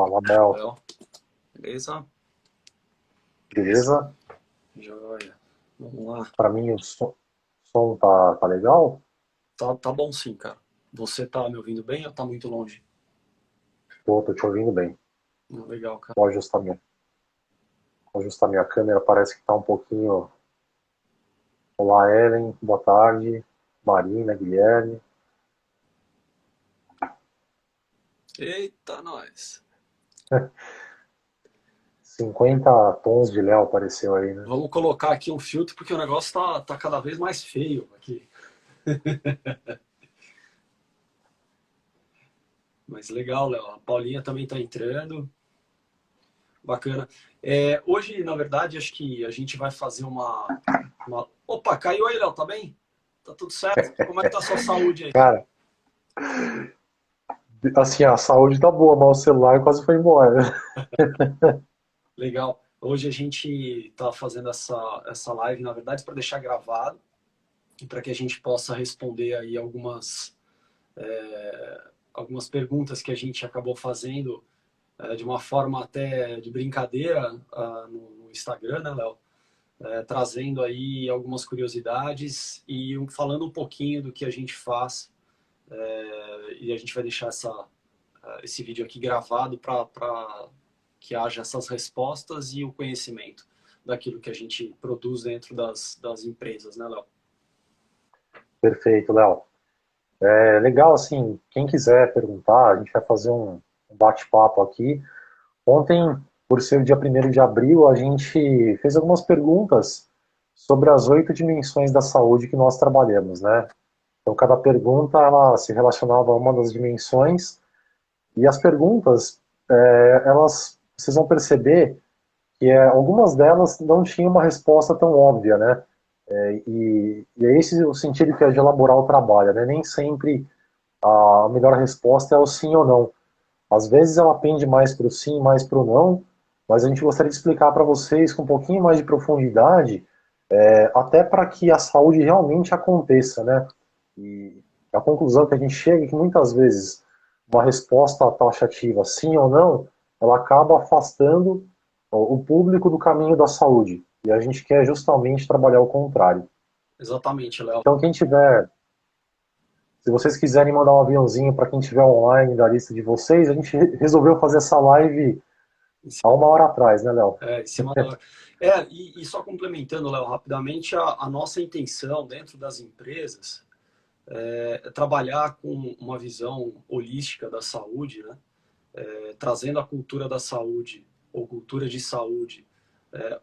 Fala, Mel. Léo, beleza? Beleza? Joia. Vamos lá. Pra mim o som tá legal? Tá bom sim, cara. Você tá me ouvindo bem ou tá muito longe? Tô te ouvindo bem. Legal, cara. Vou ajustar minha câmera, parece que tá um pouquinho. Olá, Ellen, boa tarde. Marina, Guilherme. Eita, nós. 50 tons de Léo apareceu aí, né? Vamos colocar aqui um filtro porque o negócio tá cada vez mais feio aqui. Mas legal, Léo. A Paulinha também tá entrando. Bacana. Hoje, na verdade, acho que a gente vai fazer uma... Opa, caiu aí, Léo, tá bem? Tá tudo certo? Como é que tá a sua saúde aí? Cara, assim, a saúde tá boa, mas o celular quase foi embora. Legal. Hoje a gente está fazendo essa live, na verdade, para deixar gravado e para que a gente possa responder aí algumas perguntas que a gente acabou fazendo de uma forma até de brincadeira no Instagram, né, Léo? Trazendo aí algumas curiosidades e falando um pouquinho do que a gente faz. E a gente vai deixar esse vídeo aqui gravado para que haja essas respostas e o conhecimento daquilo que a gente produz dentro das empresas, né, Léo? Perfeito, Léo. É legal, assim, quem quiser perguntar, a gente vai fazer um bate-papo aqui. Ontem, por ser dia 1º de abril, a gente fez algumas perguntas sobre as 8 dimensões da saúde que nós trabalhamos, né? Então, cada pergunta, ela se relacionava a uma das dimensões, e as perguntas, vocês vão perceber que algumas delas não tinham uma resposta tão óbvia, né? E é esse o sentido que é de elaborar o trabalho, né? Nem sempre a melhor resposta é o sim ou não. Às vezes ela pende mais para o sim, mais para o não, mas a gente gostaria de explicar para vocês com um pouquinho mais de profundidade, até para que a saúde realmente aconteça, né? E a conclusão que a gente chega é que muitas vezes uma resposta taxativa, sim ou não, ela acaba afastando o público do caminho da saúde. E a gente quer justamente trabalhar o contrário. Exatamente, Léo. Então, se vocês quiserem mandar um aviãozinho para quem estiver online da lista de vocês, a gente resolveu fazer essa live há 1 hora atrás, né, Léo? Em cima da... e só complementando, Léo, rapidamente, a nossa intenção dentro das empresas é trabalhar com uma visão holística da saúde, né? Trazendo a cultura da saúde, ou cultura de saúde,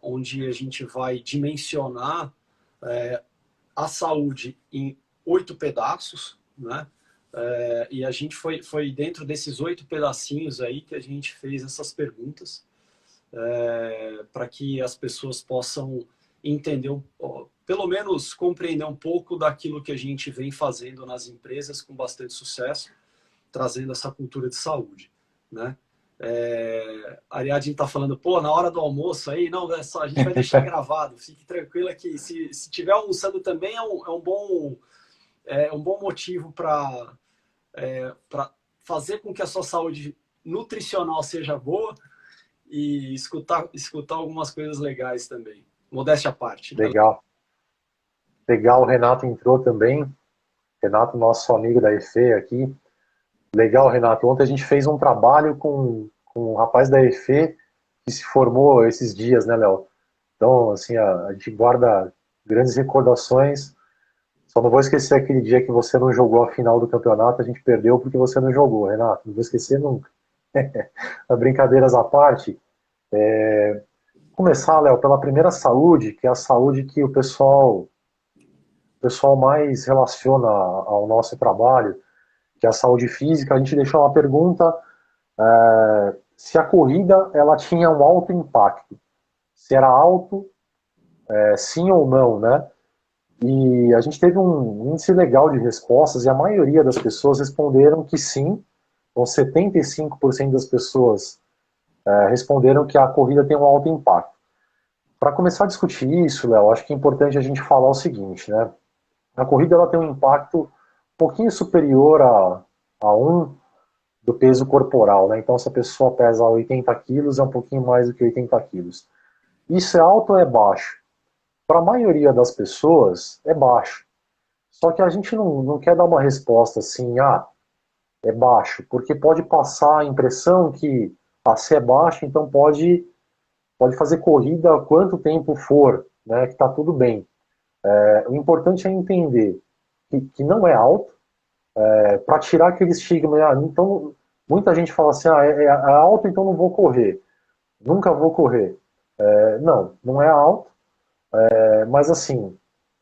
onde a gente vai dimensionar a saúde em 8 pedaços, né? E a gente foi dentro desses 8 pedacinhos aí que a gente fez essas perguntas, para que as pessoas possam entender, pelo menos compreender um pouco daquilo que a gente vem fazendo nas empresas com bastante sucesso, trazendo essa cultura de saúde, né? A Ariadne está falando, pô, na hora do almoço aí, não, a gente vai deixar gravado, fique tranquila que se tiver almoçando também é um bom motivo para fazer com que a sua saúde nutricional seja boa e escutar algumas coisas legais também. Modéstia à parte, né? Legal. Legal, o Renato entrou também. Renato, nosso amigo da EFE aqui. Legal, Renato. Ontem a gente fez um trabalho com um rapaz da EFE que se formou esses dias, né, Léo? Então, assim, a gente guarda grandes recordações. Só não vou esquecer aquele dia que você não jogou a final do campeonato, a gente perdeu porque você não jogou, Renato. Não vou esquecer nunca. Brincadeiras à parte, começar, Léo, pela primeira saúde, que é a saúde que o pessoal mais relaciona ao nosso trabalho, que é a saúde física. A gente deixou uma pergunta se a corrida ela tinha um alto impacto, se era alto, sim ou não, né? E a gente teve um índice legal de respostas e a maioria das pessoas responderam que sim. Então, 75% das pessoas responderam que a corrida tem um alto impacto. Para começar a discutir isso, Léo, acho que é importante a gente falar o seguinte, né? A corrida ela tem um impacto um pouquinho superior a 1, do peso corporal, né? Então, se a pessoa pesa 80 quilos, é um pouquinho mais do que 80 quilos. Isso é alto ou é baixo? Para a maioria das pessoas, é baixo. Só que a gente não quer dar uma resposta assim, é baixo, porque pode passar a impressão que se é baixo, então pode fazer corrida quanto tempo for, né, que está tudo bem. O importante é entender que não é alto, para tirar aquele estigma. Então, muita gente fala assim, é alto, então não vou correr, nunca vou correr. Não é alto, mas assim,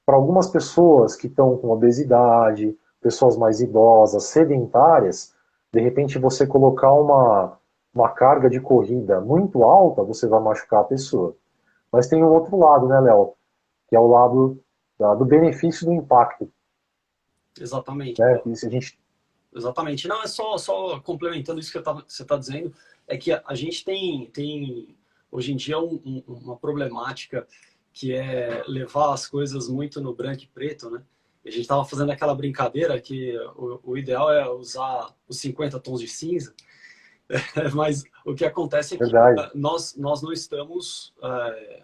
para algumas pessoas que estão com obesidade, pessoas mais idosas, sedentárias, de repente você colocar uma carga de corrida muito alta, você vai machucar a pessoa. Mas tem o outro lado, né, Léo? Que é o lado do benefício do impacto. Exatamente. Né? E se a gente... Exatamente. Não, é só complementando isso que você está dizendo, é que a gente tem hoje em dia uma problemática que é levar as coisas muito no branco e preto, né? A gente estava fazendo aquela brincadeira que o ideal é usar os 50 tons de cinza, mas o que acontece é que Verdade. nós não estamos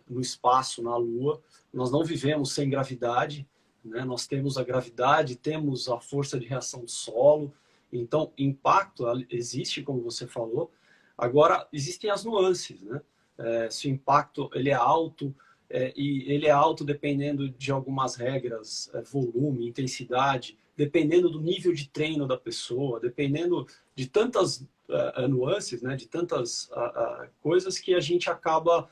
no espaço, na Lua, nós não vivemos sem gravidade, né? Nós temos a gravidade, temos a força de reação do solo, então impacto existe, como você falou. Agora, existem as nuances, né? Se o impacto ele é alto, e ele é alto dependendo de algumas regras, volume, intensidade, dependendo do nível de treino da pessoa, dependendo de tantas nuances, né, de tantas coisas que a gente acaba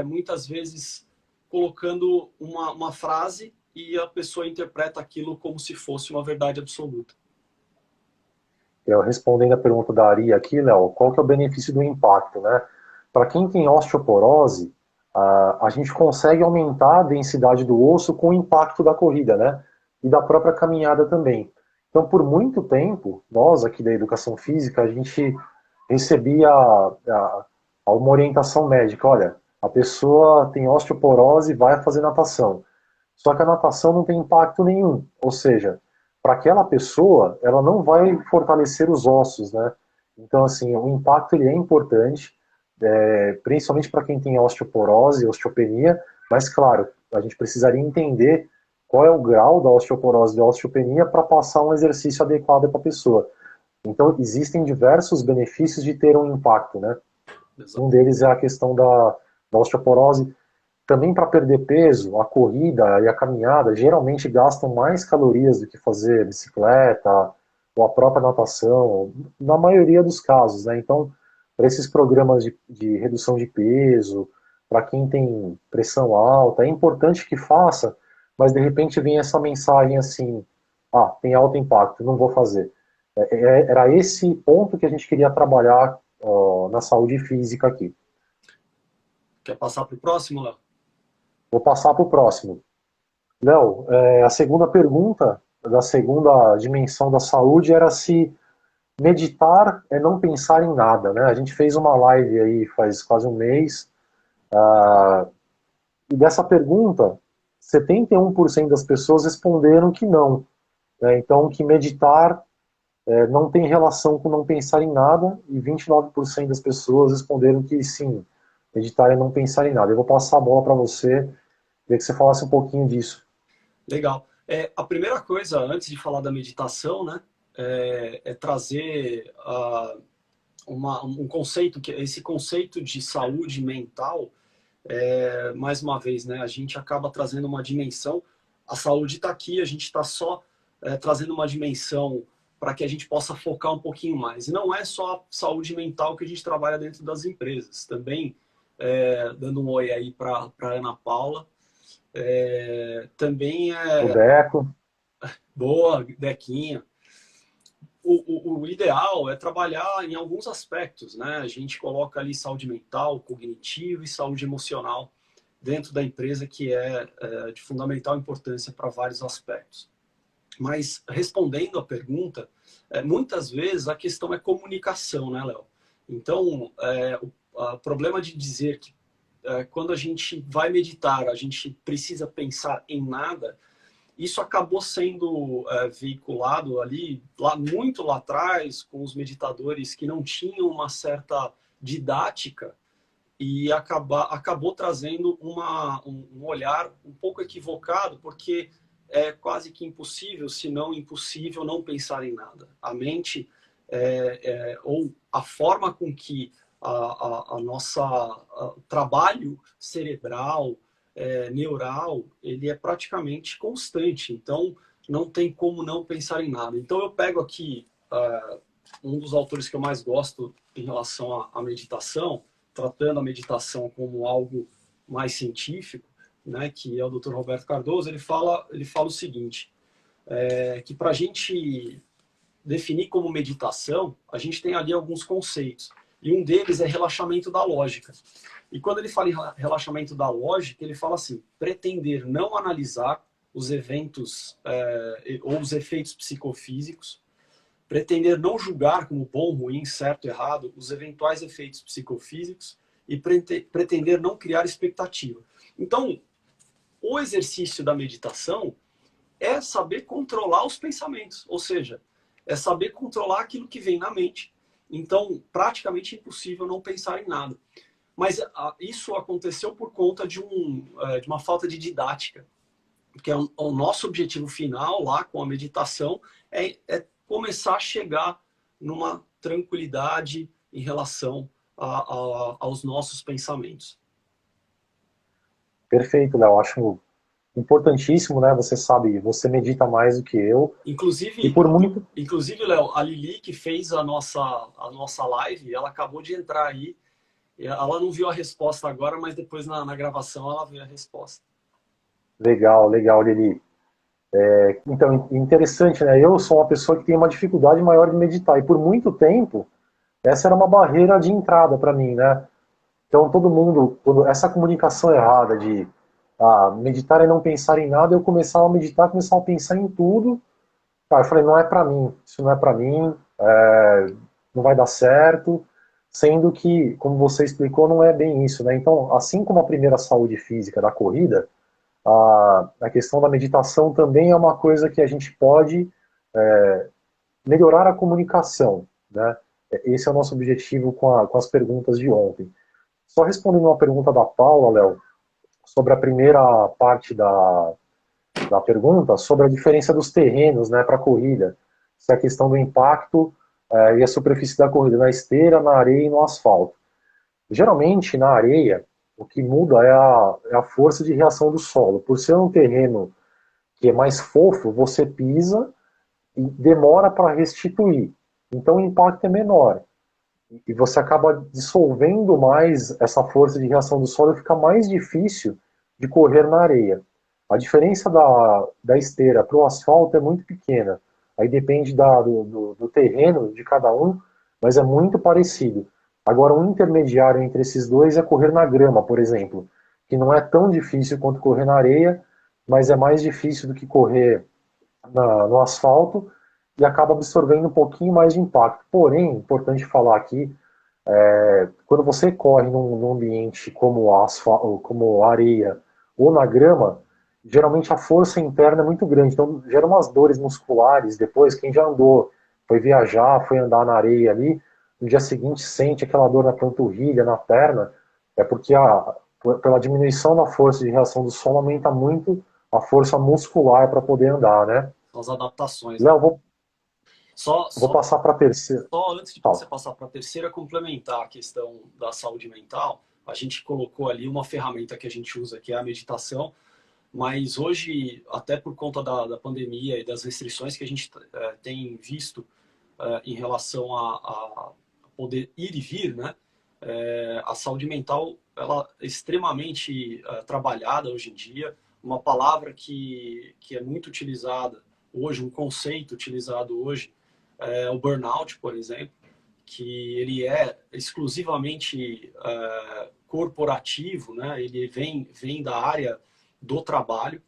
muitas vezes colocando uma frase e a pessoa interpreta aquilo como se fosse uma verdade absoluta. Eu respondendo a pergunta da Ari aqui, Léo, qual que é o benefício do impacto, né? Para quem tem osteoporose, a gente consegue aumentar a densidade do osso com o impacto da corrida, né? E da própria caminhada também. Então, por muito tempo, nós aqui da educação física, a gente recebia uma orientação médica. Olha, a pessoa tem osteoporose e vai fazer natação. Só que a natação não tem impacto nenhum. Ou seja, para aquela pessoa, ela não vai fortalecer os ossos, né? Então, assim, o impacto ele é importante, principalmente para quem tem osteoporose, osteopenia, mas, claro, a gente precisaria entender qual é o grau da osteoporose e da osteopenia para passar um exercício adequado para a pessoa. Então, existem diversos benefícios de ter um impacto, né? Um deles é a questão da osteoporose. Também para perder peso, a corrida e a caminhada geralmente gastam mais calorias do que fazer bicicleta ou a própria natação, na maioria dos casos, né? Então, para esses programas de redução de peso, para quem tem pressão alta, é importante que faça, mas de repente vem essa mensagem assim, tem alto impacto, não vou fazer. Era esse ponto que a gente queria trabalhar na saúde física aqui. Quer passar para o próximo, Léo? Vou passar para o próximo. Léo, a segunda pergunta da segunda dimensão da saúde era se meditar é não pensar em nada, né? A gente fez uma live aí faz quase um mês, e dessa pergunta, 71% das pessoas responderam que não, né? Então, que meditar não tem relação com não pensar em nada, e 29% das pessoas responderam que sim, meditar é não pensar em nada. Eu vou passar a bola para você, queria que você falasse um pouquinho disso. Legal. A primeira coisa, antes de falar da meditação, né, é trazer um conceito, que esse conceito de saúde mental, mais uma vez, né, a gente acaba trazendo uma dimensão, a saúde está aqui, a gente está só trazendo uma dimensão para que a gente possa focar um pouquinho mais. E não é só a saúde mental que a gente trabalha dentro das empresas. Também, dando um oi aí para Ana Paula, também O é Deco. boa, Dequinha. O ideal é trabalhar em alguns aspectos, né? A gente coloca ali saúde mental, cognitiva e saúde emocional dentro da empresa, que é de fundamental importância para vários aspectos. Mas respondendo a pergunta, muitas vezes a questão é comunicação, né, Léo? Então, o problema de dizer que quando a gente vai meditar, a gente precisa pensar em nada, isso acabou sendo veiculado ali, muito lá atrás, com os meditadores que não tinham uma certa didática e acabou trazendo um olhar um pouco equivocado, porque é quase que impossível, se não impossível, não pensar em nada. A mente, ou a forma com que a nossa trabalho cerebral, neural, ele é praticamente constante. Então, não tem como não pensar em nada. Então, eu pego aqui um dos autores que eu mais gosto em relação à meditação, tratando a meditação como algo mais científico, né, que é o Dr. Roberto Cardoso. Ele fala o seguinte, que para a gente definir como meditação, a gente tem ali alguns conceitos. E um deles é relaxamento da lógica. E quando ele fala em relaxamento da lógica, ele fala assim, pretender não analisar os eventos ou os efeitos psicofísicos, pretender não julgar como bom, ruim, certo, errado, os eventuais efeitos psicofísicos e pretender não criar expectativa. Então, o exercício da meditação é saber controlar os pensamentos, ou seja, é saber controlar aquilo que vem na mente. Então, praticamente impossível não pensar em nada. Mas isso aconteceu por conta de uma falta de didática. Porque o nosso objetivo final lá com a meditação é começar a chegar numa tranquilidade em relação aos nossos pensamentos. Perfeito, Léo. Acho importantíssimo, né? Você sabe, você medita mais do que eu. E Inclusive, por muito. Léo, a Lili, que fez a nossa live, ela acabou de entrar aí. Ela não viu a resposta agora, mas depois na gravação ela viu a resposta. Legal, legal, Lili. Então, interessante, né? Eu sou uma pessoa que tem uma dificuldade maior de meditar. E por muito tempo, essa era uma barreira de entrada para mim, né? Então, todo mundo, essa comunicação errada de meditar e não pensar em nada, eu começava a meditar, começava a pensar em tudo. Tá, eu falei, não é para mim, isso não é para mim, não vai dar certo, sendo que, como você explicou, não é bem isso, né? Então, assim como a primeira saúde física da corrida, a questão da meditação também é uma coisa que a gente pode melhorar a comunicação, né? Esse é o nosso objetivo com as perguntas de ontem. Só respondendo uma pergunta da Paula, Léo, sobre a primeira parte da pergunta, sobre a diferença dos terrenos, né, para a corrida, se é a questão do impacto e a superfície da corrida, na esteira, na areia e no asfalto. Geralmente, na areia, o que muda é a força de reação do solo. Por ser um terreno que é mais fofo, você pisa e demora para restituir. Então o impacto é menor. E você acaba dissolvendo mais essa força de reação do solo e fica mais difícil de correr na areia. A diferença da esteira para o asfalto é muito pequena. Aí depende do terreno de cada um, mas é muito parecido. Agora, um intermediário entre esses dois é correr na grama, por exemplo, que não é tão difícil quanto correr na areia, mas é mais difícil do que correr no asfalto e acaba absorvendo um pouquinho mais de impacto. Porém, importante falar aqui, quando você corre num ambiente como asfalto, como areia ou na grama, geralmente a força interna é muito grande, então gera umas dores musculares. Depois, quem já andou, foi viajar, foi andar na areia ali, no dia seguinte sente aquela dor na panturrilha, na perna, é porque pela diminuição da força de reação do solo aumenta muito a força muscular para poder andar, né? São as adaptações, né? Léo, Só, vou só, passar para a terceira. só antes de você Fala. passar para a terceira, complementar a questão da saúde mental, a gente colocou ali uma ferramenta que a gente usa, que é a meditação, mas hoje, até por conta da pandemia e das restrições que a gente tem visto em relação a poder ir e vir, né? A saúde mental ela é extremamente trabalhada hoje em dia, uma palavra que é muito utilizada hoje, um conceito utilizado hoje é o burnout, por exemplo, que ele é exclusivamente corporativo, né? Ele vem da área do trabalho.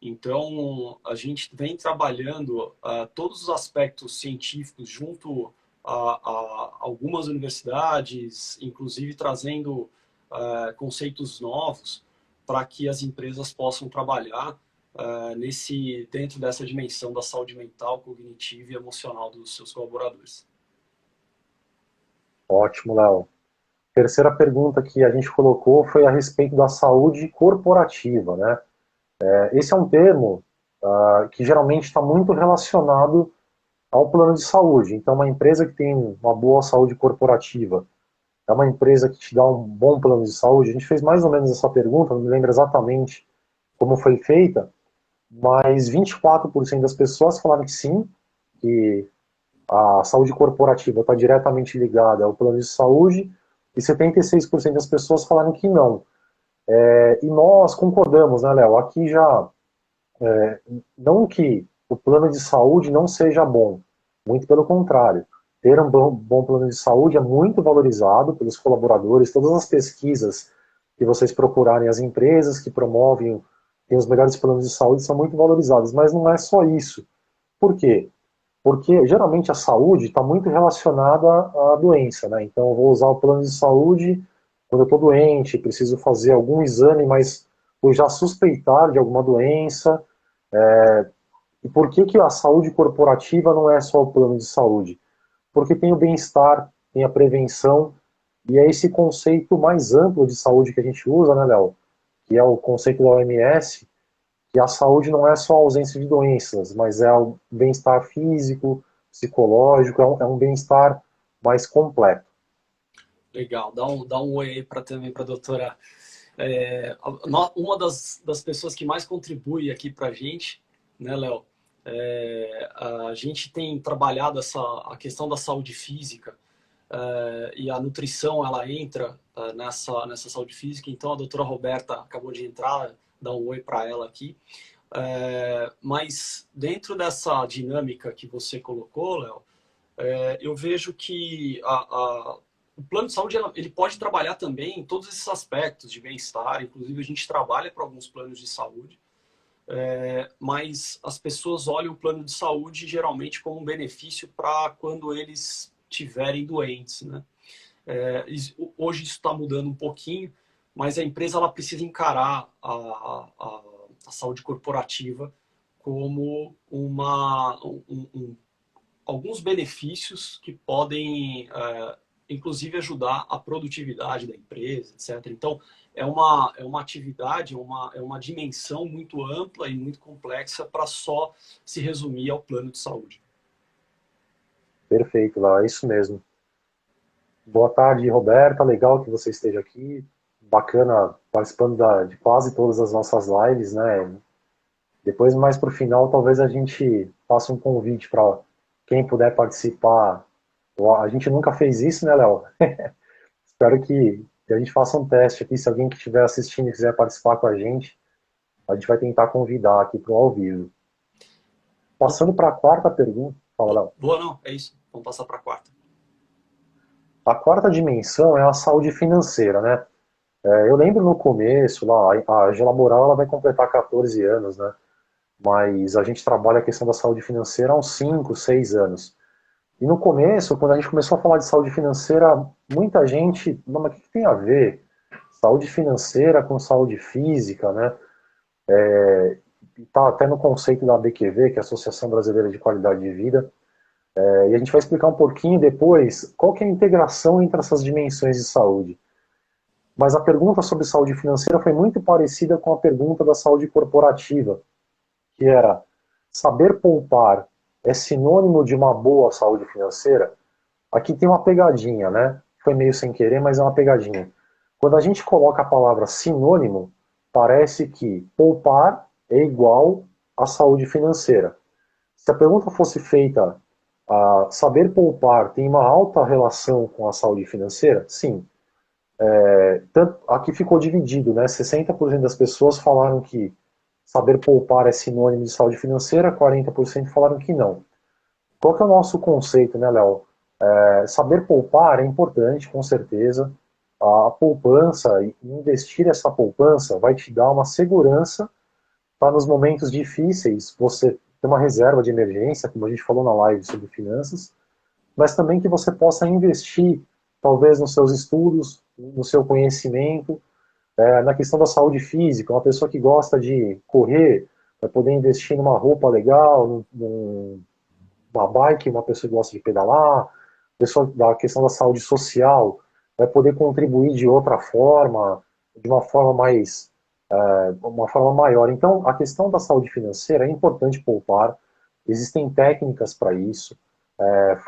Então, a gente vem trabalhando todos os aspectos científicos junto a algumas universidades, inclusive trazendo conceitos novos para que as empresas possam trabalhar dentro dessa dimensão da saúde mental, cognitiva e emocional dos seus colaboradores. Ótimo, Léo. Terceira pergunta que a gente colocou foi a respeito da saúde corporativa, né? Esse é um termo que geralmente está muito relacionado ao plano de saúde. Então, uma empresa que tem uma boa saúde corporativa é uma empresa que te dá um bom plano de saúde? A gente fez mais ou menos essa pergunta, não me lembro exatamente como foi feita, mas 24% das pessoas falaram que sim, que a saúde corporativa está diretamente ligada ao plano de saúde, e 76% das pessoas falaram que não. E nós concordamos, né, Léo? Aqui já, não que o plano de saúde não seja bom, muito pelo contrário. Ter um bom plano de saúde é muito valorizado pelos colaboradores, todas as pesquisas que vocês procurarem, as empresas que promovem, têm os melhores planos de saúde, são muito valorizadas, mas não é só isso. Por quê? Porque geralmente a saúde está muito relacionada à doença, né? Então eu vou usar o plano de saúde quando eu estou doente, preciso fazer algum exame, mas por já suspeitar de alguma doença. E por que que a saúde corporativa não é só o plano de saúde? Porque tem o bem-estar, tem a prevenção, e é esse conceito mais amplo de saúde que a gente usa, né, Léo? Que é o conceito da OMS, que a saúde não é só a ausência de doenças, mas é o bem-estar físico, psicológico, é um bem-estar mais completo. Legal, dá um oi aí também para a doutora. Uma das pessoas que mais contribui aqui para a gente, né, Léo? A gente tem trabalhado a questão da saúde física, e a nutrição ela entra nessa saúde física. Então a doutora Roberta acabou de entrar, dá um oi para ela aqui. Mas dentro dessa dinâmica que você colocou, Léo, eu vejo que o plano de saúde ele pode trabalhar também em todos esses aspectos de bem-estar. Inclusive a gente trabalha para alguns planos de saúde, mas as pessoas olham o plano de saúde geralmente como um benefício para quando eles estiverem doentes, né? Hoje isso está mudando um pouquinho, mas a empresa ela precisa encarar a saúde corporativa como alguns benefícios que podem, inclusive, ajudar a produtividade da empresa, etc. Então, é uma atividade, é uma dimensão muito ampla e muito complexa para só se resumir ao plano de saúde. Perfeito, Léo, é isso mesmo. Boa tarde, Roberta. Legal que você esteja aqui. Bacana participando de quase todas as nossas lives, né? Depois, mais para o final, talvez a gente faça um convite para quem puder participar. A gente nunca fez isso, né, Léo? Espero que a gente faça um teste aqui. Se alguém que estiver assistindo e quiser participar com a gente vai tentar convidar aqui para o ao vivo. Passando para a quarta pergunta. Fala, Léo. Boa, não, é isso. Vamos passar para a quarta. A quarta dimensão é a saúde financeira, né? Eu lembro no começo, lá, a Gelaboral ela vai completar 14 anos, né? Mas a gente trabalha a questão da saúde financeira há uns 5, 6 anos. E no começo, quando a gente começou a falar de saúde financeira, muita gente, não, mas o que tem a ver? Saúde financeira com saúde física, né? Está até no conceito da ABQV, que é a Associação Brasileira de Qualidade de Vida. E a gente vai explicar um pouquinho depois qual que é a integração entre essas dimensões de saúde. Mas a pergunta sobre saúde financeira foi muito parecida com a pergunta da saúde corporativa, que era: saber poupar é sinônimo de uma boa saúde financeira? Aqui tem uma pegadinha, né? Foi meio sem querer, mas é uma pegadinha. Quando a gente coloca a palavra sinônimo, parece que poupar é igual à saúde financeira. Se a pergunta fosse feita, saber poupar tem uma alta relação com a saúde financeira? Sim. Aqui ficou dividido, né? 60% das pessoas falaram que saber poupar é sinônimo de saúde financeira, 40% falaram que não. Qual que é o nosso conceito, né, Léo? Saber poupar é importante, com certeza. A poupança, e investir essa poupança vai te dar uma segurança para nos momentos difíceis você ter uma reserva de emergência, como a gente falou na live sobre finanças, mas também que você possa investir, talvez, nos seus estudos, no seu conhecimento, na questão da saúde física. Uma pessoa que gosta de correr, vai poder investir numa roupa legal, numa bike, uma pessoa que gosta de pedalar, pessoa da questão da saúde social, vai poder contribuir de outra forma, de uma forma mais, uma forma maior. Então, a questão da saúde financeira é importante poupar, existem técnicas para isso,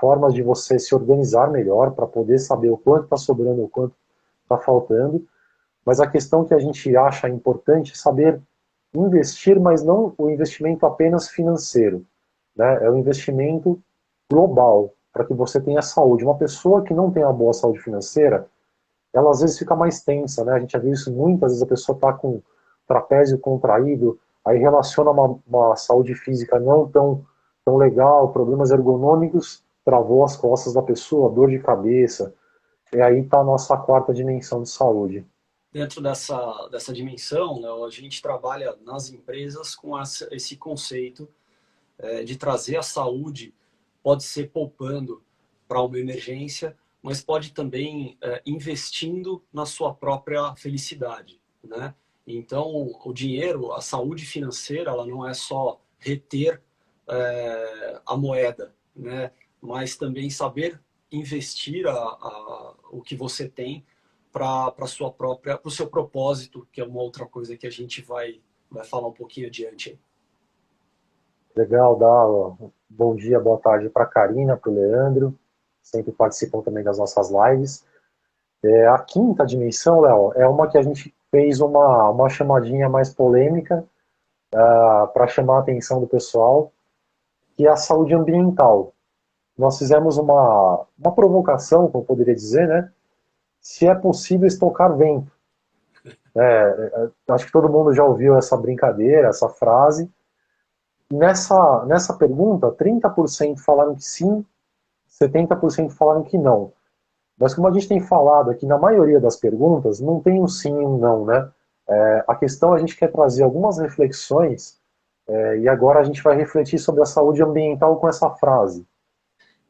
formas de você se organizar melhor para poder saber o quanto está sobrando, o quanto está faltando, mas a questão que a gente acha importante é saber investir, mas não o investimento apenas financeiro, né? É o investimento global, para que você tenha saúde. Uma pessoa que não tem uma boa saúde financeira, ela às vezes fica mais tensa, né? A gente já viu isso muitas vezes, a pessoa está com trapézio contraído, aí relaciona uma saúde física não tão legal, problemas ergonômicos, travou as costas da pessoa, dor de cabeça, e aí está a nossa quarta dimensão de saúde. Dentro dessa dimensão, né, a gente trabalha nas empresas com esse conceito de trazer a saúde, pode ser poupando para uma emergência, mas pode também investindo na sua própria felicidade, né? Então, o dinheiro, a saúde financeira, ela não é só reter a moeda, né? Mas também saber investir o que você tem para sua própria, para o seu propósito, que é uma outra coisa que a gente vai falar um pouquinho adiante aí. Legal, dá bom dia, boa tarde para a Karina, para o Leandro, sempre participam também das nossas lives. A quinta dimensão, Léo, é uma que a gente fez uma chamadinha mais polêmica para chamar a atenção do pessoal, que é a saúde ambiental. Nós fizemos uma provocação, como eu poderia dizer, né? Se é possível estocar vento. Acho que todo mundo já ouviu essa brincadeira, essa frase. Nessa pergunta, 30% falaram que sim, 70% falaram que não. Mas como a gente tem falado aqui na maioria das perguntas, não tem um sim e um não, né? A questão a gente quer trazer algumas reflexões e agora a gente vai refletir sobre a saúde ambiental com essa frase.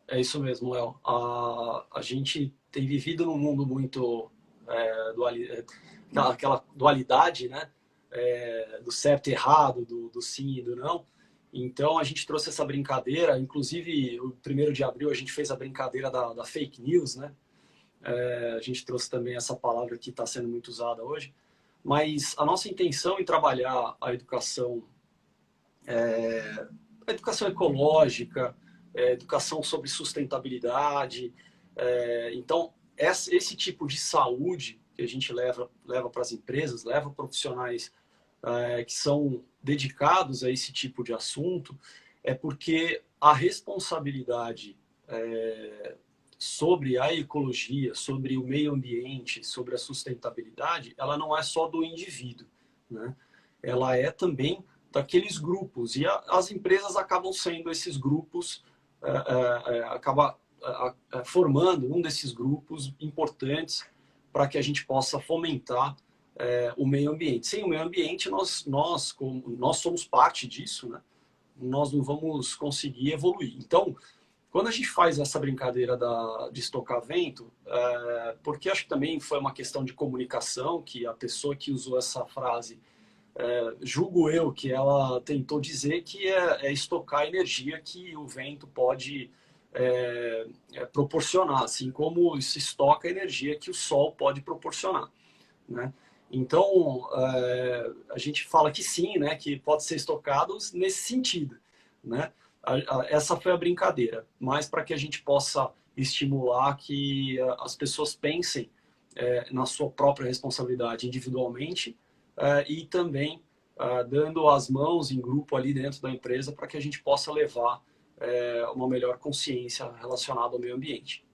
É isso mesmo, Léo. A gente tem vivido num mundo muito aquela dualidade, né? Do certo e errado, do sim e do não. Então a gente trouxe essa brincadeira, inclusive o 1º de abril a gente fez a brincadeira da fake news, né? A gente trouxe também essa palavra que está sendo muito usada hoje. Mas a nossa intenção em trabalhar a educação ecológica, educação sobre sustentabilidade. Então, esse tipo de saúde que a gente leva para as empresas, leva profissionais que são dedicados a esse tipo de assunto, é porque a responsabilidade sobre a ecologia, sobre o meio ambiente, sobre a sustentabilidade, ela não é só do indivíduo, né? Ela é também daqueles grupos, e as empresas acabam sendo esses grupos, acaba formando um desses grupos importantes para que a gente possa fomentar o meio ambiente. Sem o meio ambiente, nós somos parte disso, né? Nós não vamos conseguir evoluir. Então, quando a gente faz essa brincadeira de estocar vento, porque acho que também foi uma questão de comunicação, que a pessoa que usou essa frase, julgo eu que ela tentou dizer que é estocar a energia que o vento pode proporcionar, assim como se estoca a energia que o sol pode proporcionar, né? Então, a gente fala que sim, né, que pode ser estocado nesse sentido, né? Essa foi a brincadeira, mas para que a gente possa estimular que as pessoas pensem na sua própria responsabilidade individualmente e também dando as mãos em grupo ali dentro da empresa para que a gente possa levar uma melhor consciência relacionada ao meio ambiente.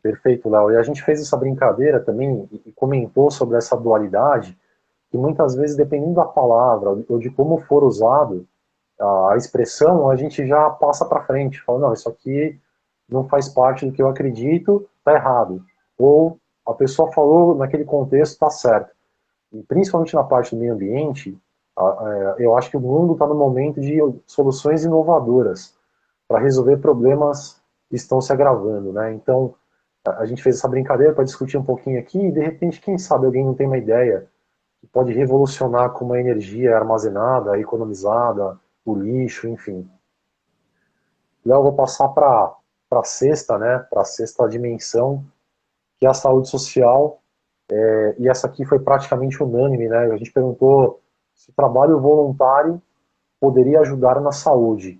Perfeito, Léo. E a gente fez essa brincadeira também e comentou sobre essa dualidade, que muitas vezes, dependendo da palavra ou de como for usado a expressão, a gente já passa para frente, fala, não, isso aqui não faz parte do que eu acredito, está errado. Ou a pessoa falou naquele contexto, está certo. E principalmente na parte do meio ambiente, eu acho que o mundo está no momento de soluções inovadoras para resolver problemas que estão se agravando, né? Então, a gente fez essa brincadeira para discutir um pouquinho aqui e de repente, quem sabe alguém não tem uma ideia que pode revolucionar como a energia é armazenada, economizada, o lixo, enfim. Léo, eu vou passar para a sexta, né, para a sexta dimensão, que é a saúde social, e essa aqui foi praticamente unânime, né? A gente perguntou se o trabalho voluntário poderia ajudar na saúde.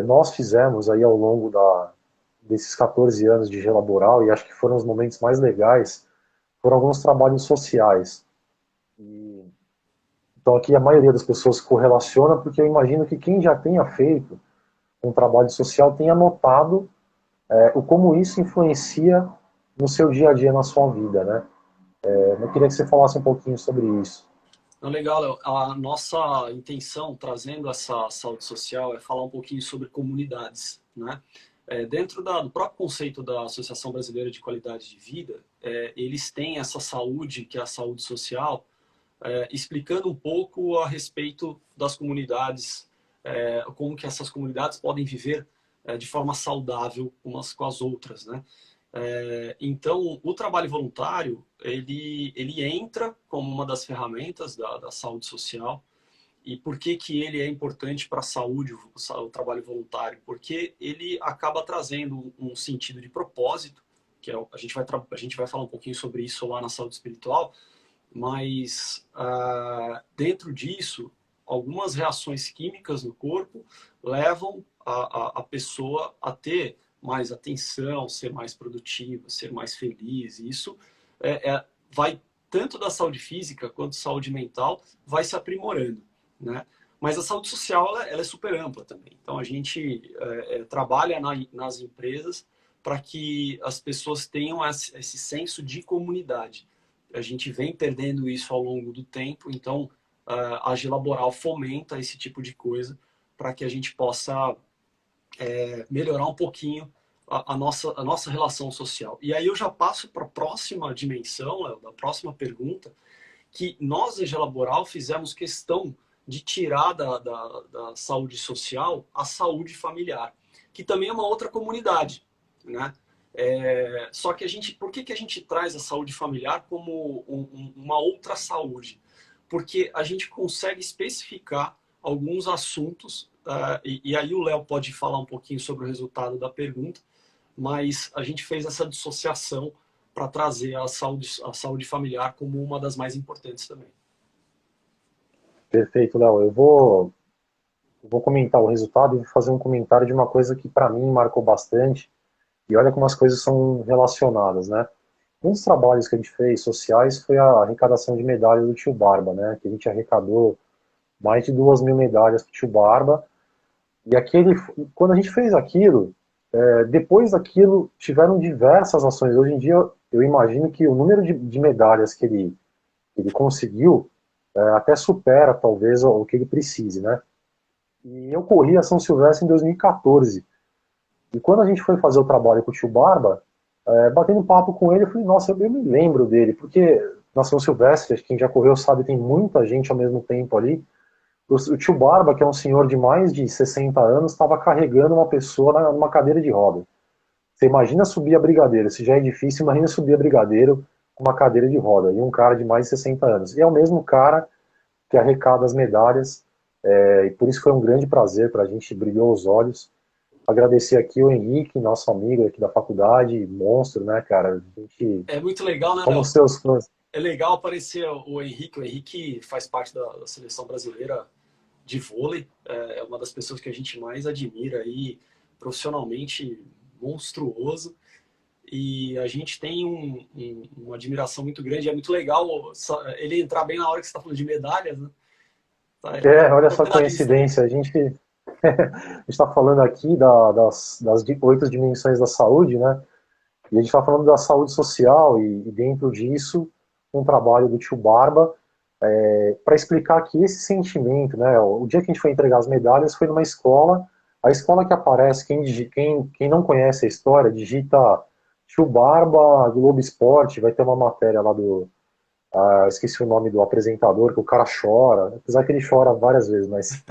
Nós fizemos aí ao longo desses 14 anos de Gelaboral, e acho que foram os momentos mais legais, foram alguns trabalhos sociais. Então aqui a maioria das pessoas correlaciona, porque eu imagino que quem já tenha feito um trabalho social tenha notado o como isso influencia no seu dia a dia, na sua vida, né? Eu queria que você falasse um pouquinho sobre isso. Então, legal, Léo. A nossa intenção, trazendo essa saúde social, é falar um pouquinho sobre comunidades, né? Dentro do próprio conceito da Associação Brasileira de Qualidade de Vida, eles têm essa saúde, que é a saúde social, explicando um pouco a respeito das comunidades, como que essas comunidades podem viver de forma saudável umas com as outras, né? Então, o trabalho voluntário, ele entra como uma das ferramentas da saúde social. E por que que ele é importante para a saúde, o trabalho voluntário? Porque ele acaba trazendo um sentido de propósito, que a gente vai falar um pouquinho sobre isso lá na saúde espiritual, mas dentro disso, algumas reações químicas no corpo levam a pessoa a ter mais atenção, ser mais produtiva, ser mais feliz. Isso vai tanto da saúde física quanto saúde mental vai se aprimorando, né? Mas a saúde social ela é super ampla também. Então a gente trabalha nas empresas para que as pessoas tenham esse senso de comunidade. A gente vem perdendo isso ao longo do tempo, então a Agir Laboral fomenta esse tipo de coisa para que a gente possa melhorar um pouquinho a nossa relação social. E aí eu já passo para a próxima dimensão, Léo, da próxima pergunta, que nós, Agir Laboral, fizemos questão de tirar da saúde social a saúde familiar, que também é uma outra comunidade, né? Só que por que a gente traz a saúde familiar como uma outra saúde? Porque a gente consegue especificar alguns assuntos, e aí o Léo pode falar um pouquinho sobre o resultado da pergunta, mas a gente fez essa dissociação para trazer a saúde familiar como uma das mais importantes também. Perfeito, Léo. Eu vou comentar o resultado e vou fazer um comentário de uma coisa que para mim marcou bastante. E olha como as coisas são relacionadas, né? Um dos trabalhos que a gente fez sociais foi a arrecadação de medalhas do Tio Barba, né? Que a gente arrecadou mais de 2.000 medalhas para o Tio Barba. E quando a gente fez aquilo, depois daquilo tiveram diversas ações. Hoje em dia eu imagino que o número de medalhas que ele conseguiu até supera talvez o que ele precise, né? E eu corri a São Silvestre em 2014. E quando a gente foi fazer o trabalho com o Tio Barba, batendo papo com ele, eu falei, nossa, eu me lembro dele, porque na São Silvestre, quem já correu sabe, tem muita gente ao mesmo tempo ali. O Tio Barba, que é um senhor de mais de 60 anos, estava carregando uma pessoa numa cadeira de roda. Você imagina subir a Brigadeiro, se já é difícil, imagina subir a Brigadeiro com uma cadeira de roda, e um cara de mais de 60 anos. E é o mesmo cara que arrecada as medalhas, e por isso foi um grande prazer para a gente, brilhou os olhos. Agradecer aqui o Henrique, nosso amigo aqui da faculdade, monstro, né, cara? A gente, É muito legal, né, como Léo? seus fãs. É legal aparecer o Henrique. O Henrique faz parte da seleção brasileira de vôlei. É uma das pessoas que a gente mais admira aí, profissionalmente monstruoso. E a gente tem uma admiração muito grande. É muito legal ele entrar bem na hora que você está falando de medalhas, né? Tá, Olha tô essa na lista aqui. coincidência, a gente está falando aqui das 8 dimensões da saúde, né? E a gente está falando da saúde social e dentro disso um trabalho do Tio Barba para explicar que esse sentimento, né? O dia que a gente foi entregar as medalhas foi numa escola, a escola que aparece, quem não conhece a história, digita Tio Barba, Globo Esporte, vai ter uma matéria lá esqueci o nome do apresentador, que o cara chora, apesar que ele chora várias vezes, mas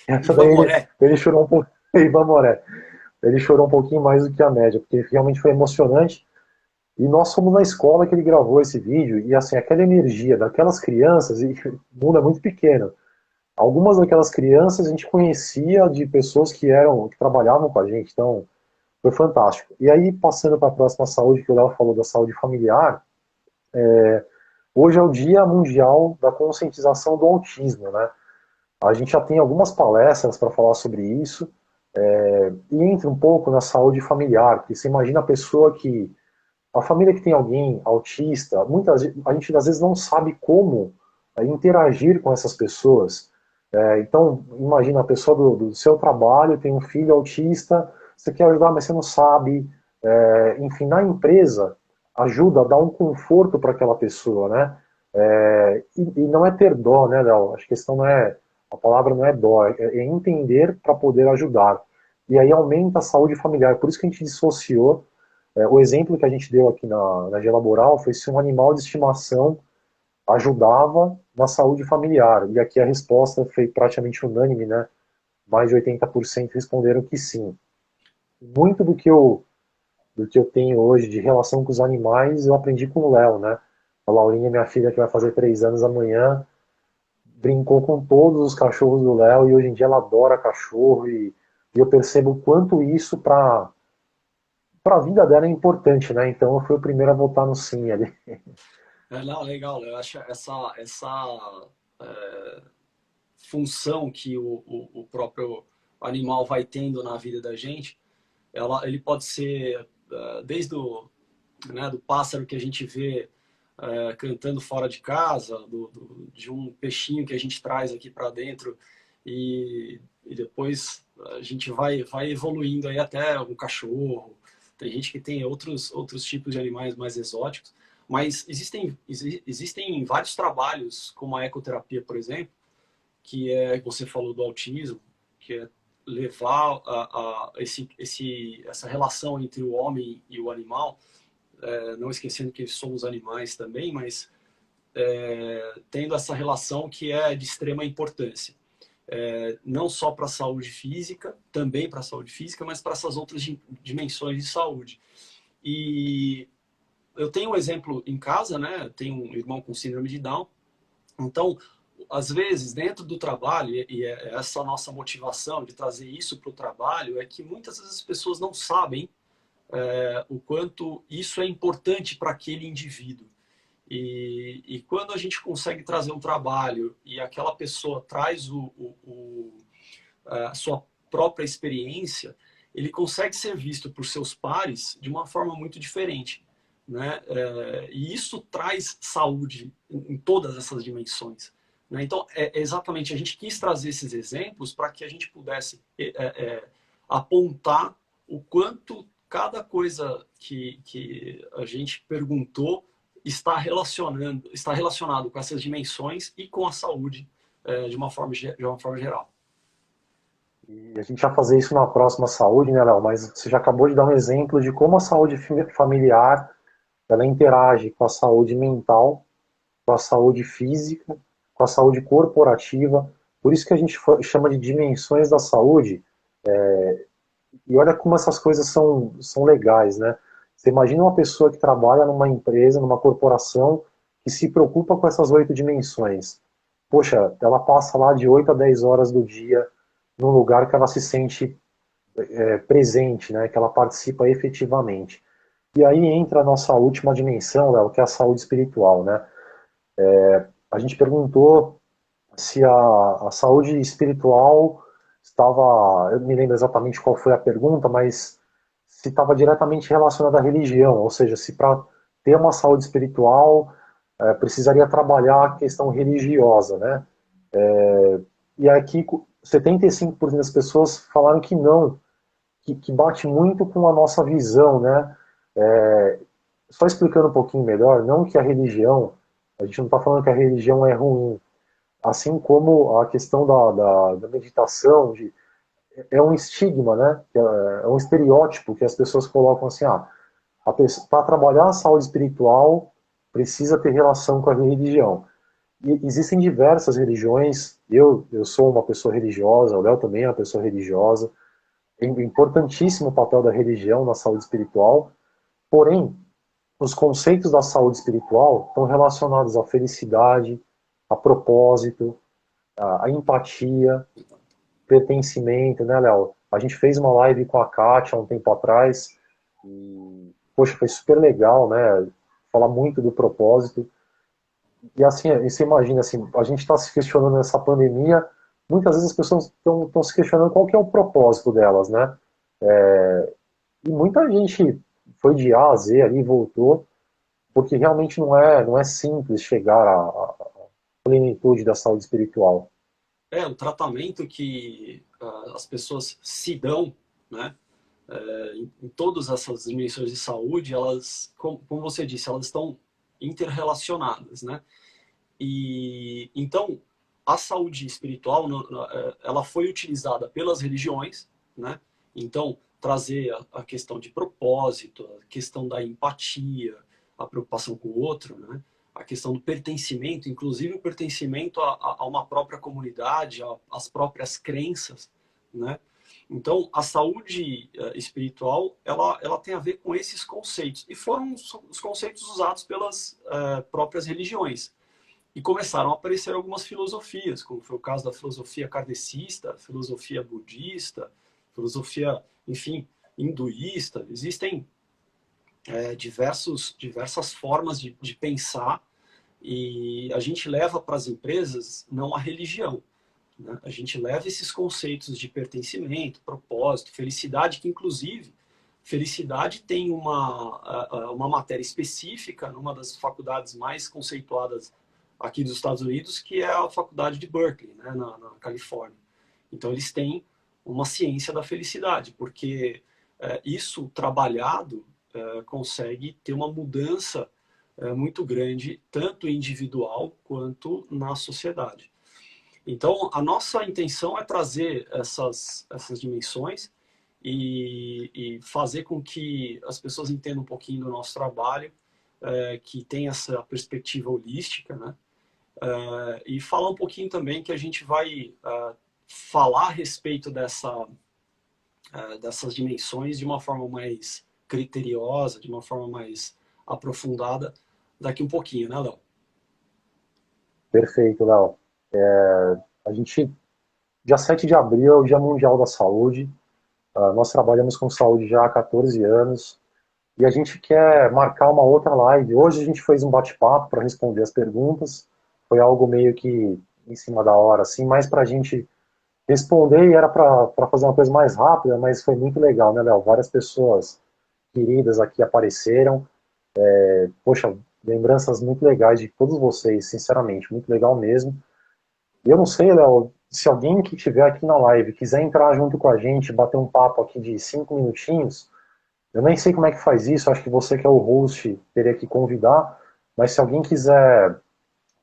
essa daí Ivan Moré. ele chorou um pouco, Ivan Moré, ele chorou um pouquinho mais do que a média, porque realmente foi emocionante. E nós fomos na escola que ele gravou esse vídeo, e assim, aquela energia daquelas crianças, e o mundo é muito pequeno. Algumas daquelas crianças a gente conhecia de pessoas que trabalhavam com a gente, então foi fantástico. E aí, passando para a próxima saúde, que o Léo falou da saúde familiar, hoje é o Dia Mundial da Conscientização do Autismo, né? A gente já tem algumas palestras para falar sobre isso, e entra um pouco na saúde familiar, que você imagina a pessoa que a família que tem alguém autista, a gente às vezes não sabe como interagir com essas pessoas. Então, imagina a pessoa do seu trabalho tem um filho autista, você quer ajudar, mas você não sabe. Enfim, na empresa, ajuda a dar um conforto para aquela pessoa, né? E não é ter dó, né, Léo? Acho que a questão não é, a palavra não é dó, é entender para poder ajudar. E aí aumenta a saúde familiar. Por isso que a gente dissociou o exemplo que a gente deu aqui na Dia Laboral foi se um animal de estimação ajudava na saúde familiar. E aqui a resposta foi praticamente unânime, né? Mais de 80% responderam que sim. Muito do que eu tenho hoje de relação com os animais, eu aprendi com o Léo, né? A Laurinha, minha filha, que vai fazer 3 anos amanhã, brincou com todos os cachorros do Léo e hoje em dia ela adora cachorro e eu percebo o quanto isso para a vida dela é importante, né? Então eu fui o primeiro a votar no sim ali. Não, legal. Eu acho essa é, função que o próprio animal vai tendo na vida da gente, ele pode ser desde né, do pássaro que a gente vê cantando fora de casa, de um peixinho que a gente traz aqui para dentro e depois a gente vai evoluindo aí até um cachorro. Tem gente que tem outros tipos de animais mais exóticos, mas existem vários trabalhos, como a ecoterapia, por exemplo, que você falou do autismo, que é levar essa relação entre o homem e o animal, não esquecendo que somos animais também, mas tendo essa relação que é de extrema importância. Não só para a saúde física, também para a saúde física, mas para essas outras dimensões de saúde. E eu tenho um exemplo em casa, né? Eu tenho um irmão com síndrome de Down. Então, às vezes, dentro do trabalho, e essa nossa motivação de trazer isso para o trabalho, é que muitas vezes as pessoas não sabem o quanto isso é importante para aquele indivíduo. E quando a gente consegue trazer um trabalho e aquela pessoa traz a sua própria experiência, ele consegue ser visto por seus pares de uma forma muito diferente. Né? E isso traz saúde em todas essas dimensões. Né? Então, exatamente, a gente quis trazer esses exemplos para que a gente pudesse apontar o quanto cada coisa que a gente perguntou está relacionado com essas dimensões e com a saúde de uma forma geral. E a gente vai fazer isso na próxima saúde, né, Léo? Mas você já acabou de dar um exemplo de como a saúde familiar ela interage com a saúde mental, com a saúde física, com a saúde corporativa. Por isso que a gente chama de dimensões da saúde. E olha como essas coisas são legais, né? Você imagina uma pessoa que trabalha numa empresa, numa corporação, que se preocupa com essas 8 dimensões. Poxa, ela passa lá de 8 a 10 horas do dia num lugar que ela se sente presente, né? Que ela participa efetivamente. E aí entra a nossa última dimensão, Léo, que é a saúde espiritual, né? A gente perguntou se a saúde espiritual estava, eu não me lembro exatamente qual foi a pergunta, mas se estava diretamente relacionada à religião, ou seja, se para ter uma saúde espiritual precisaria trabalhar a questão religiosa, né? E aqui 75% das pessoas falaram que não, que bate muito com a nossa visão, né? Só explicando um pouquinho melhor, não que a religião, a gente não está falando que a religião é ruim, assim como a questão da meditação, é um estigma, né? É um estereótipo que as pessoas colocam assim, para trabalhar a saúde espiritual precisa ter relação com a religião. E existem diversas religiões, eu sou uma pessoa religiosa, o Léo também é uma pessoa religiosa, é importantíssimo o papel da religião na saúde espiritual, porém, os conceitos da saúde espiritual estão relacionados à felicidade, a propósito, a empatia, pertencimento, né, Léo? A gente fez uma live com a Kátia há um tempo atrás e, poxa, foi super legal, né? Falar muito do propósito. E assim, você imagina, assim, a gente está se questionando nessa pandemia, muitas vezes as pessoas estão se questionando qual que é o propósito delas, né? E muita gente foi de A a Z ali, voltou, porque realmente não é simples chegar à plenitude da saúde espiritual. O tratamento que as pessoas se dão, né, em todas essas dimensões de saúde, elas, como você disse, elas estão interrelacionadas, né? E então a saúde espiritual, ela foi utilizada pelas religiões, né? Então trazer a questão de propósito, a questão da empatia, a preocupação com o outro, né? A questão do pertencimento, inclusive o pertencimento a uma própria comunidade, às próprias crenças, né? Então, a saúde espiritual, ela tem a ver com esses conceitos. E foram os conceitos usados pelas próprias religiões. E começaram a aparecer algumas filosofias, como foi o caso da filosofia kardecista, filosofia budista, filosofia, enfim, hinduísta. Existem diversas formas de pensar e a gente leva para as empresas não a religião, né? A gente leva esses conceitos de pertencimento, propósito, felicidade, que inclusive felicidade tem uma matéria específica numa das faculdades mais conceituadas aqui dos Estados Unidos, que é a faculdade de Berkeley, né, na Califórnia. Então eles têm uma ciência da felicidade, porque isso trabalhado consegue ter uma mudança muito grande, tanto individual quanto na sociedade. Então, a nossa intenção é trazer essas dimensões e fazer com que as pessoas entendam um pouquinho do nosso trabalho, que tem essa perspectiva holística, né? E falar um pouquinho também que a gente vai falar a respeito dessas dimensões de uma forma mais criteriosa, de uma forma mais aprofundada daqui um pouquinho, né, Léo? Perfeito, Léo. A gente, dia 7 de abril é o Dia Mundial da Saúde. Nós trabalhamos com saúde já há 14 anos e a gente quer marcar uma outra live. Hoje a gente fez um bate-papo para responder as perguntas. Foi algo meio que em cima da hora, assim, mais para a gente responder e era para fazer uma coisa mais rápida, mas foi muito legal, né, Léo? Várias pessoas queridas aqui apareceram. Poxa, lembranças muito legais de todos vocês, sinceramente, muito legal mesmo. E eu não sei, Léo, se alguém que estiver aqui na live quiser entrar junto com a gente, bater um papo aqui de 5 minutinhos, eu nem sei como é que faz isso, acho que você que é o host teria que convidar, mas se alguém quiser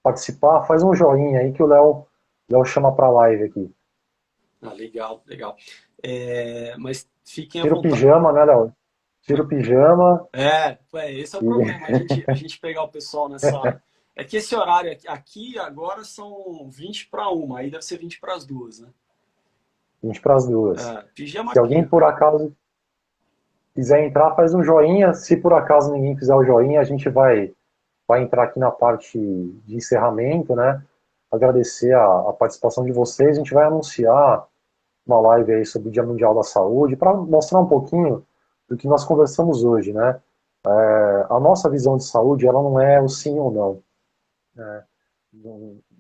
participar, faz um joinha aí que o Léo chama para a live aqui. Legal, legal. Mas fiquem à Tira o vontade. pijama, né, Léo? Tira o pijama Esse é o problema, e a gente pegar o pessoal nessa. É que esse horário aqui agora são 20 para uma, aí deve ser 20 para as duas, né? a gente para as duas. Pijama Se alguém aqui. por acaso quiser entrar, faz um joinha. Se por acaso ninguém fizer o joinha, a gente vai entrar aqui na parte de encerramento, né? Agradecer a participação de vocês. A gente vai anunciar uma live aí sobre o Dia Mundial da Saúde para mostrar um pouquinho do que nós conversamos hoje, né? A nossa visão de saúde, ela não é o sim ou não. Né?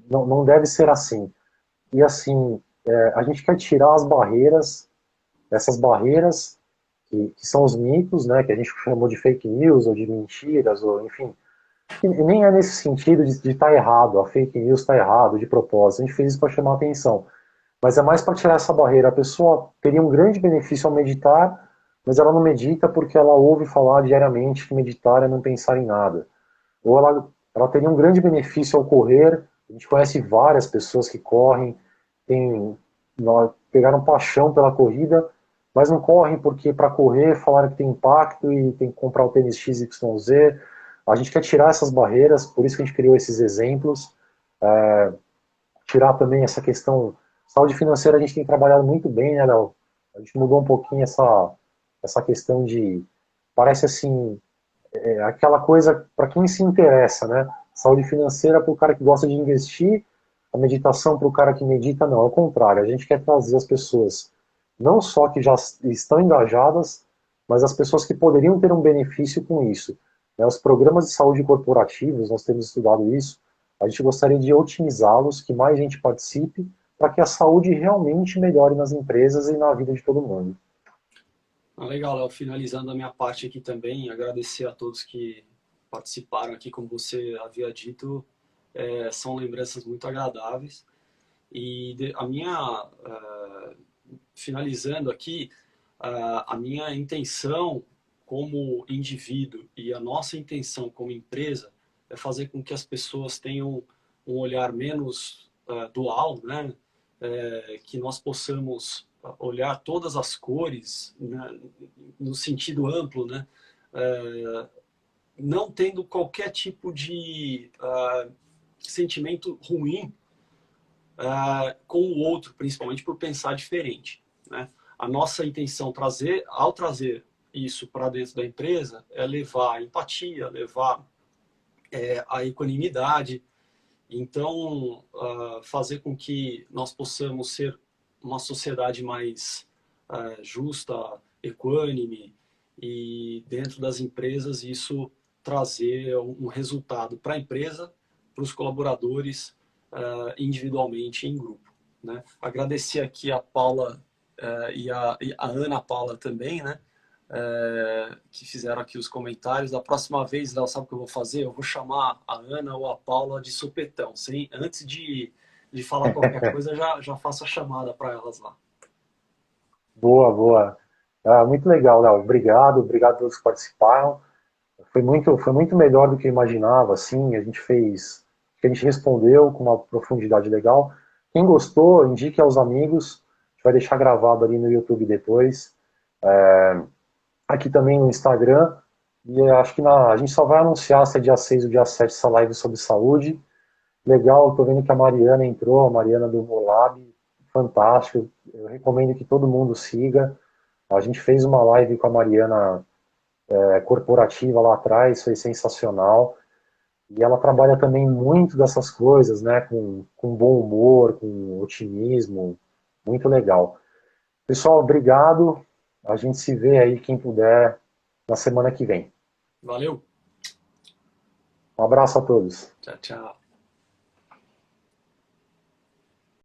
Não deve ser assim. E assim, a gente quer tirar as barreiras, essas barreiras que são os mitos, né? Que a gente chamou de fake news ou de mentiras, ou enfim, e nem é nesse sentido de estar errado, a fake news está errado, de propósito. A gente fez isso para chamar atenção. Mas é mais para tirar essa barreira. A pessoa teria um grande benefício ao meditar, mas ela não medita porque ela ouve falar diariamente que meditar é não pensar em nada. Ou ela teria um grande benefício ao correr. A gente conhece várias pessoas que correm, pegaram paixão pela corrida, mas não correm porque para correr falaram que tem impacto e tem que comprar o tênis XYZ. A gente quer tirar essas barreiras, por isso que a gente criou esses exemplos. Tirar também essa questão. Saúde financeira a gente tem trabalhado muito bem, né, Léo? A gente mudou um pouquinho essa questão de. Parece assim. é aquela coisa para quem se interessa, né? Saúde financeira para o cara que gosta de investir, a meditação para o cara que medita, não, ao contrário, a gente quer trazer as pessoas, não só que já estão engajadas, mas as pessoas que poderiam ter um benefício com isso. Né? Os programas de saúde corporativos, nós temos estudado isso, a gente gostaria de otimizá-los, que mais gente participe, para que a saúde realmente melhore nas empresas e na vida de todo mundo. Legal, Léo. Finalizando a minha parte aqui também, agradecer a todos que participaram aqui, como você havia dito, são lembranças muito agradáveis. E a minha, finalizando aqui, a minha intenção como indivíduo e a nossa intenção como empresa é fazer com que as pessoas tenham um olhar menos dual, né? Que nós possamos olhar todas as cores, né? No sentido amplo, né? Não tendo qualquer tipo de sentimento ruim com o outro, principalmente por pensar diferente, né? A nossa intenção ao trazer isso para dentro da empresa é levar a empatia, levar a equanimidade, então fazer com que nós possamos ser uma sociedade mais justa, equânime, e dentro das empresas isso trazer um resultado para a empresa, para os colaboradores, individualmente e em grupo, né? Agradecer aqui a Paula e a Ana Paula também, né? Que fizeram aqui os comentários. Da próxima vez, Léo, sabe o que eu vou fazer? Eu vou chamar a Ana ou a Paula de supetão. Sem, antes de falar qualquer coisa, já faço a chamada para elas lá. Boa, boa. Ah, muito legal, Léo. Obrigado, obrigado a todos que participaram. Foi muito melhor do que eu imaginava, assim, a gente respondeu com uma profundidade legal. Quem gostou, indique aos amigos, a gente vai deixar gravado ali no YouTube depois, aqui também no Instagram, e acho que a gente só vai anunciar se é dia 6 ou dia 7 essa live sobre saúde. Legal, tô vendo que a Mariana entrou, a Mariana do Molab, fantástico, eu recomendo que todo mundo siga. A gente fez uma live com a Mariana corporativa lá atrás, foi sensacional. E ela trabalha também muito dessas coisas, né, com bom humor, com otimismo, muito legal. Pessoal, obrigado. A gente se vê aí, quem puder, na semana que vem. Valeu, Um abraço a todos. tchau, tchau.